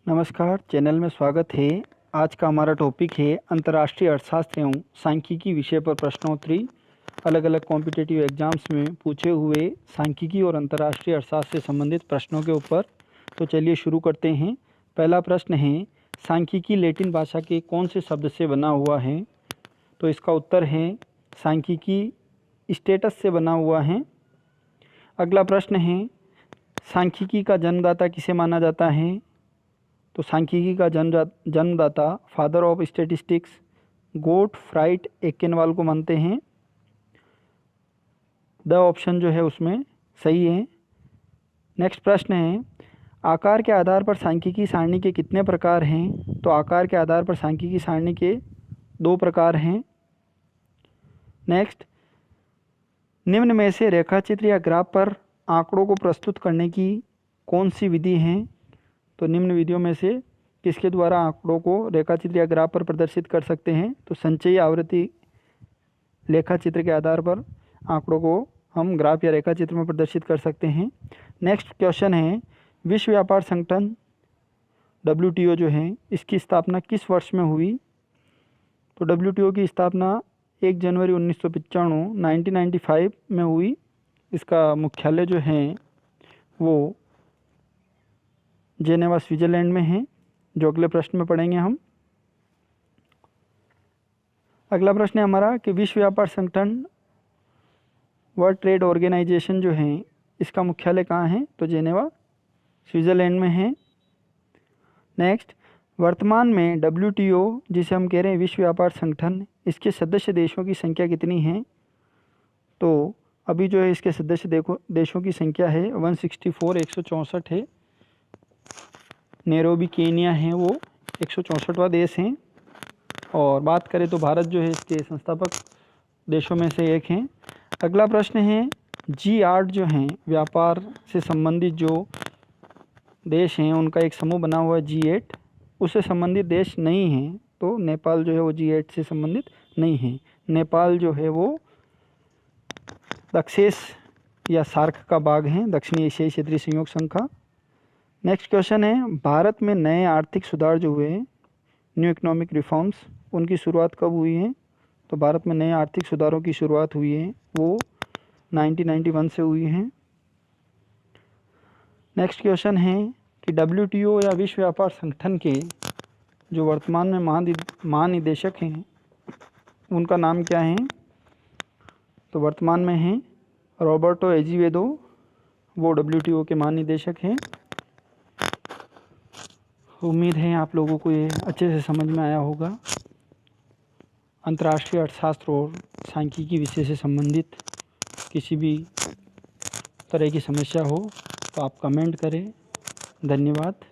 नमस्कार, चैनल में स्वागत है। आज का हमारा टॉपिक है अंतर्राष्ट्रीय अर्थशास्त्र एवं सांख्यिकी विषय पर प्रश्नोत्तरी। अलग अलग कॉम्पिटिटिव एग्जाम्स में पूछे हुए सांख्यिकी और अंतर्राष्ट्रीय अर्थशास्त्र से संबंधित प्रश्नों के ऊपर। तो चलिए शुरू करते हैं। पहला प्रश्न है, सांख्यिकी लैटिन भाषा के कौन से शब्द से बना हुआ है? तो इसका उत्तर है सांख्यिकी स्टेटस से बना हुआ है। अगला प्रश्न है, सांख्यिकी का जन्मदाता किसे माना जाता है? तो सांख्यिकी का जन्मदाता फादर ऑफ स्टैटिस्टिक्स गोटफ्राइड एकेनवाल को मानते हैं। द ऑप्शन जो है उसमें सही है। नेक्स्ट प्रश्न है, आकार के आधार पर सांख्यिकी सारणी के कितने प्रकार हैं? तो आकार के आधार पर सांख्यिकी सारणी के 2 प्रकार हैं। नेक्स्ट, निम्न में से रेखाचित्र या ग्राफ पर आंकड़ों को प्रस्तुत करने की कौन सी विधि है? तो निम्न विधियों में से किसके द्वारा आंकड़ों को रेखाचित्र या ग्राफ पर प्रदर्शित कर सकते हैं? तो संचयी आवृत्ति रेखाचित्र के आधार पर आंकड़ों को हम ग्राफ या रेखाचित्र में प्रदर्शित कर सकते हैं। नेक्स्ट क्वेश्चन है, विश्व व्यापार संगठन WTO जो है इसकी स्थापना किस वर्ष में हुई? तो WTO की स्थापना 1 जनवरी 1995 में हुई। इसका मुख्यालय जो है वो जेनेवा स्विट्जरलैंड में है, जो अगले प्रश्न में पढ़ेंगे हम। अगला प्रश्न है हमारा कि विश्व व्यापार संगठन वर्ल्ड ट्रेड ऑर्गेनाइजेशन जो है इसका मुख्यालय कहाँ है? तो जेनेवा स्विट्जरलैंड में है। नेक्स्ट, वर्तमान में WTO जिसे हम कह रहे हैं विश्व व्यापार संगठन, इसके सदस्य देशों की संख्या कितनी है? तो अभी जो है इसके सदस्य देशों की संख्या है 164, 164 है। नैरोबी केनिया है वो 164वां देश है। और बात करें तो भारत जो है इसके संस्थापक देशों में से एक हैं। अगला प्रश्न है, G8 जो हैं व्यापार से संबंधित जो देश हैं उनका एक समूह बना हुआ है G8, उससे संबंधित देश नहीं हैं। तो नेपाल जो है वो G8 से संबंधित नहीं है। नेपाल जो है वो दक्षेस या सार्क का भाग है, दक्षिणी एशियाई क्षेत्रीय सहयोग संघ का। नेक्स्ट क्वेश्चन है, भारत में नए आर्थिक सुधार जो हुए हैं, न्यू इकोनॉमिक रिफॉर्म्स, उनकी शुरुआत कब हुई है? तो भारत में नए आर्थिक सुधारों की शुरुआत हुई है वो 1991 से हुई है। नेक्स्ट क्वेश्चन है कि WTO या विश्व व्यापार संगठन के जो वर्तमान में महानिदेशक हैं उनका नाम क्या है? तो वर्तमान में हैं रॉबर्टो एजिवेदो, वो WTO के महानिदेशक हैं। उम्मीद है आप लोगों को ये अच्छे से समझ में आया होगा। अंतर्राष्ट्रीय अर्थशास्त्र और सांख्यिकी विषय से संबंधित किसी भी तरह की समस्या हो तो आप कमेंट करें। धन्यवाद।